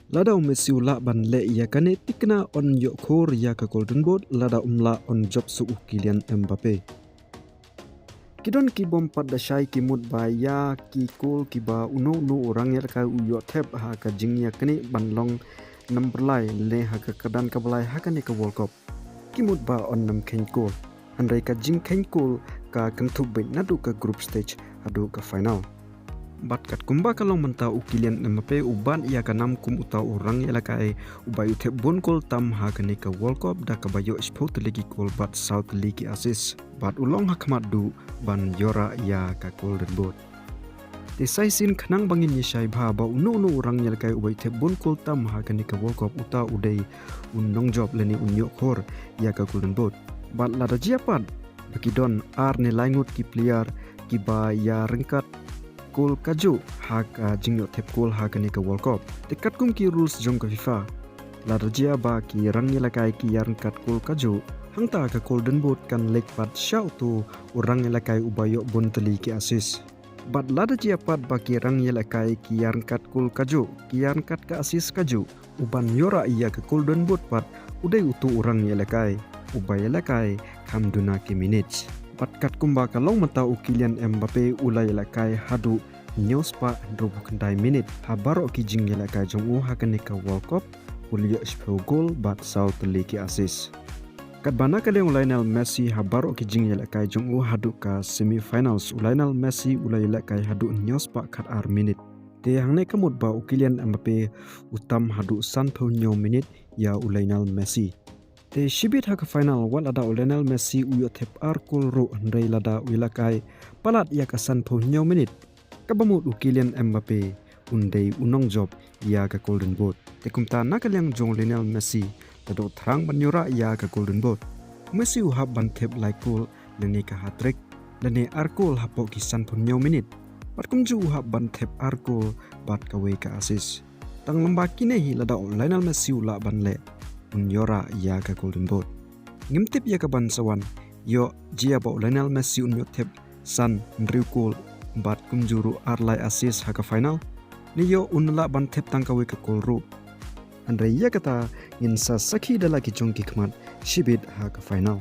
Lada Messi ula ban le ya kane tikna on yo khor ya ka Golden Boot lada umla on job su Kylian Mbappe. Kidon ki bom pat da shai ki mut ba ya ki kol ki ba uno orang ya ka uyo thep ha ka jingya kane banlong number lai le ha ka kadan ka balai ha kane ka World Cup. Ki mut ba on nam khen kol. Andai ka jing khen kol ka kentu be nadu ka group stage adu ka final. Bat kat kumba kalong mentau Kylian Mbappe uban ia ka nam kum utau orang ya kai ubayu thep bon kol tam ha kane ka World Cup da ka bayo sport legi kol bat South League assist bat ulong hakmat du ban yora ya ka Golden Boot. Desai sin khanang bangin ni shai bha ba uno orang ya kai ubai thep bon kol tam ha kane ka World Cup uta udai unong job leni unyo khor ya ka Golden Boot. Bat lada jiapat bakidon ar ne laingut ki player ki ba ya rengkat kol kaju hak jingyo thep kol ha kane ka World Cup dekat kum ki rules jong ka FIFA larjia ba ki rang ni lakai ki yarn kat kol kaju hangta ka Golden Boot kan lek pat shau tu urang ni lakai ubayo bonteli ki assist bat larjia pat ba ki rang ni lakai ki yarn kat kol kaju ki yarn kat ka assist kaju uban yora iya ka Golden Boot pat udai utu urang ni lakai ubaya lakai kamduna ki minutes. Patkat kumba kalong mata Kylian Mbappe ulai lakai hadu news pa 20 minit habaro ki jing lakai jongu hakane ka World Cup ulio spro goal bat South League assist. Kat bana kaleng Lionel Messi habaro ki jing lakai jongu hadu ka semifinals Lionel Messi ulai lakai hadu news pa kat ar minit. Te hangne kamut ba Kylian Mbappe utam hadu san nyo minit ya Lionel Messi. Te shibit haka final wal ada Lionel Messi uyo thep ar kol ro ndai lada wilakai palat ya kasan pho nyaw minit kabamut Kylian Mbappe undai unong job ya ka Golden Boot te kumta nakalyang jong Lionel Messi tado thrang banyura ya ka Golden Boot Messi uhab ban thep like kol leni ka hat-trick leni ar kol hapo ki san pho nyaw minit pat kumju uhab ban thep ar kol bat ka we ka assist tang lamba kine hi lada Lionel Messi ula ban le unyora ya ka Golden Boot. Ngimtip ya ka bansawan yo jia ba Lionel Messi unyo tip san ndriukul bat kumjuru arlai assist ha ka final ni yo unla ban tip tangkawe ka kolru. Andre ya kata ngin sa sakhi dala ki jongki khmat shibit ha ka final.